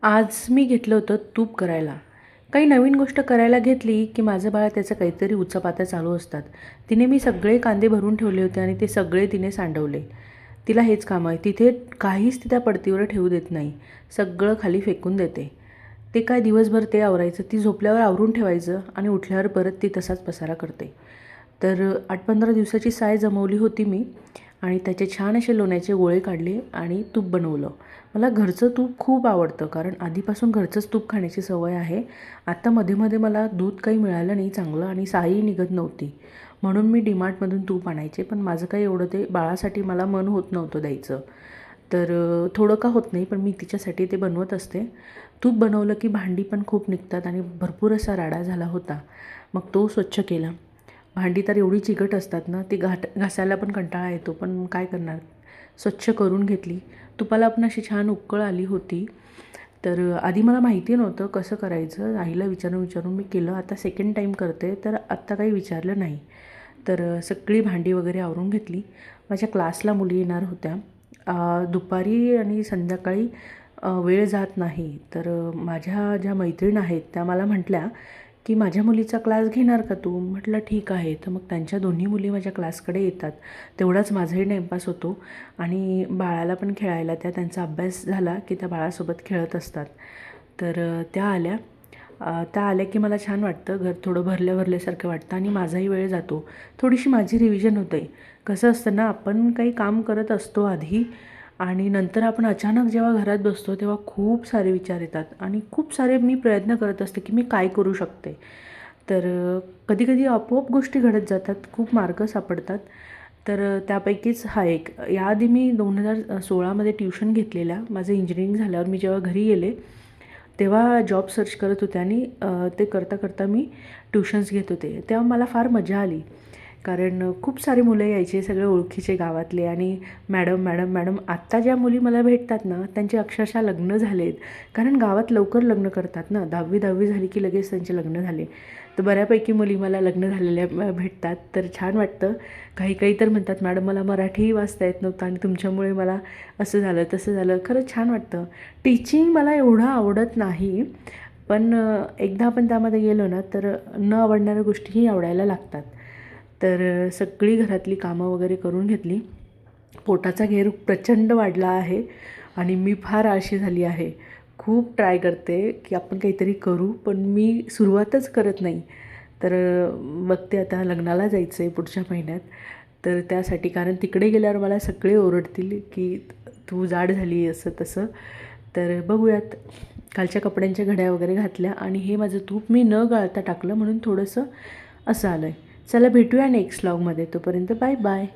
आज मी घेतलं होतं तूप करायला. काही नवीन गोष्ट करायला घेतली, की माझं बाळ त्याचं काहीतरी उचापात्या चालू असतात. तिने मी सगळे कांदे भरून ठेवले होते आणि ते सगळे तिने सांडवले. तिला हेच काम आहे. तिथे काहीच ती त्या पडतीवर ठेवू देत नाही. सगळं खाली फेकून देते. ते काय दिवसभर ते आवरायचं. ती झोपल्यावर आवरून ठेवायचं आणि उठल्यावर परत ती तसाच पसारा करते. तर 8-15 दिवसाची साय जमवली होती मी आणि त्याचे छान असे लोण्याचे गोळे काढले आणि तूप बनवलं. मला घरचं तूप खूप आवडतं कारण आधीपासून घरचंच तूप खाण्याची सवय आहे. आता मध्ये मला दूध काही मिळालं नाही चांगलं आणि सायही निघत नव्हती. म्हणून मी डीमार्टमधून तूप आणायचे. पण माझं काही एवढं ते बाळासाठी मला मन होत नव्हतं द्यायचं. तर थोडं का होत नाही पण मी तिच्यासाठी ते बनवत असते. तूप बनवलं की भांडी पण खूप निघतात आणि भरपूर असा राडा झाला होता. मग तो स्वच्छ केला. भांडी तर एवढी चिकट असतात ना, ती घासायला पण कंटाळा येतो. पण काय करणार? स्वच्छ करून घेतली. तुपाला पण अशी छान उकळ आली होती. तर आधी मला माहिती नव्हतं कसं करायचं. आईला विचारून मी केलं. आता सेकंड टाईम करते, तर आत्ता काही विचारलं नाही. तर सगळी भांडी वगैरे आवरून घेतली. माझ्या क्लासला मुली येणार होत्या. दुपारी आणि संध्याकाळी वेळ जात नाही. तर माझ्या ज्या मैत्रीण आहेत त्या मला म्हटल्या, की माझ्या मुलीचा क्लास घेणार का तू? म्हटलं ठीक आहे. तर मग त्यांच्या दोन्ही मुली माझ्या क्लासकडे येतात. तेवढाच माझाही टाईमपास होतो आणि बाळाला पण खेळायला त्यांचा अभ्यास झाला की त्या बाळासोबत खेळत असतात. तर त्या आल्या की मला छान वाटतं. घर थोडं भरल्यासारखं वाटतं आणि माझाही वेळ जातो. थोडीशी माझी रिव्हिजन होते. कसं असतं ना, आपण काही काम करत असतो आधी आणि नंतर आपण अचानक जेव्हा घरात बसतो तेव्हा खूप सारे विचार येतात आणि खूप सारे मी प्रयत्न करत असते की मी काय करू शकते. तर कधी-कधी आपोआप गोष्टी घडत जातात. खूप मार्ग सापडतात. तर त्यापैकीच हा एक. याआधी मी 2016मध्ये ट्युशन घेतलेल्या. माझं इंजिनिअरिंग झाल्यावर मी जेव्हा घरी गेले, तेव्हा जॉब सर्च करत होते आणि ते करता मी ट्युशन्स घेत होते. तेव्हा मला फार मजा आली. कारण खूप सारे मुलं यायचे, सगळे ओळखीचे गावातले आणि मॅडम. आत्ता ज्या मुली मला भेटतात ना, त्यांचे अक्षरशः लग्न झालेत. कारण गावात लवकर लग्न करतात ना. 10वी झाली की लगेच त्यांचे लग्न झाले. तर बऱ्यापैकी मुली मला लग्न झालेल्या भेटतात. तर छान वाटतं. काही तर म्हणतात, मॅडम मला मराठीही वाचता येत नव्हतं आणि तुमच्यामुळे मला असं झालं, तसं झालं. खरंच छान वाटतं. टीचिंग मला एवढं आवडत नाही. पण एकदा आपण त्यामध्ये गेलो ना, तर न आवडणाऱ्या गोष्टीही आवडायला लागतात. तर सगळी घरातली कामं वगैरे करून घेतली. पोटाचा घेर प्रचंड वाढला आहे आणि मी फार आळशी झाली आहे. खूप ट्राय करते की आपण काहीतरी करू, पण मी सुरुवातच करत नाही. तर बघते आता लग्नाला जायचं आहे पुढच्या महिन्यात. तर त्यासाठी, कारण तिकडे गेल्यावर मला सगळे ओरडतील की तू जाड झाली असं तसं. तर बघूयात. कालच्या कपड्यांच्या घड्या वगैरे घातल्या आणि हे माझं तूप मी न गाळता टाकलं म्हणून थोडंसं असं आलं आहे. चला भेटूया नेक्स्ट व्लॉगमध्ये. तोपर्यंत बाय बाय.